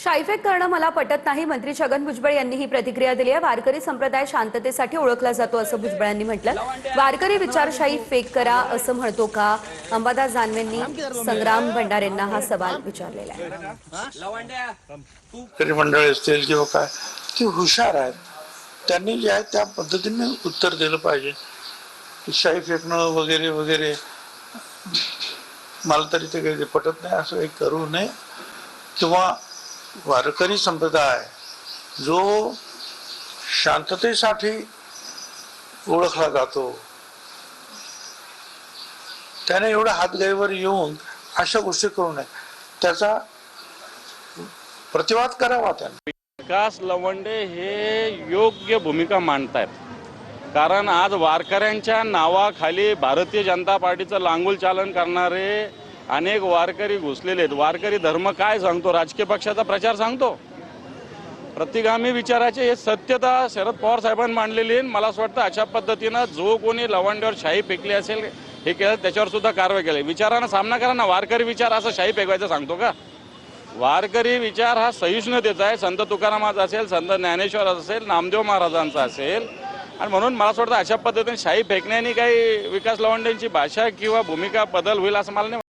शाईफेक करणं मला पटत नाही. मंत्री छगन भुजबळ यांनी ही प्रतिक्रिया दिली आहे. वारकरी संप्रदाय शांततेसाठी ओळखला जातो असं भुजबळांनी म्हटलं. वारकरी विचारशाही फेक करा असं म्हणतो का? अंबादास दानवेंनी संग्राम भंडारेंना हा सवाल विचारलेला आहे. तरी मंडळी असतील किंवा काय ते हुशार आहेत, त्यांनी जे आहे त्या पद्धतीने उत्तर दिलं पाहिजे. शाई फेकणं वगैरे वगैरे मला तरी ते काही पटत नाही. असं काही करू नये. किंवा वारकरी संप्रदाय जो शांततेसाठी ओळखला जातो, त्याने एवढं हातगाईवर येऊन अशा गोष्टी करू नये. त्याचा प्रतिवाद करावा त्यांनी. विकास लवंडे हे योग्य भूमिका मांडतायत, कारण आज वारकऱ्यांच्या नावाखाली भारतीय जनता पार्टीचं लांगुल चालन करणारे अनेक वारकरी घुसलेले आहेत. वारकरी धर्म काय सांगतो? राजकीय पक्षाचा प्रचार सांगतो? प्रतिगामी विचाराचे हे सत्यता शरद पवार साहेबांनी मांडलेली आहे. मला असं वाटतं अशा पद्धतीनं जो कोणी लवंड्यावर शाही फेकली असेल हे केलं त्याच्यावर सुद्धा कारवाई केली. विचारांना सामना करा ना. वारकरी विचार असं शाही फेकवायचं सांगतो का? वारकरी विचार हा सहिष्णुतेचा आहे. संत तुकारामाचा असेल, संत ज्ञानेश्वर असेल, नामदेव महाराजांचा असेल. आणि म्हणून मला असं वाटतं अशा पद्धतीने शाही फेकण्याने काही विकास लवंडेंची भाषा किंवा भूमिका बदल होईल असं मला नाही.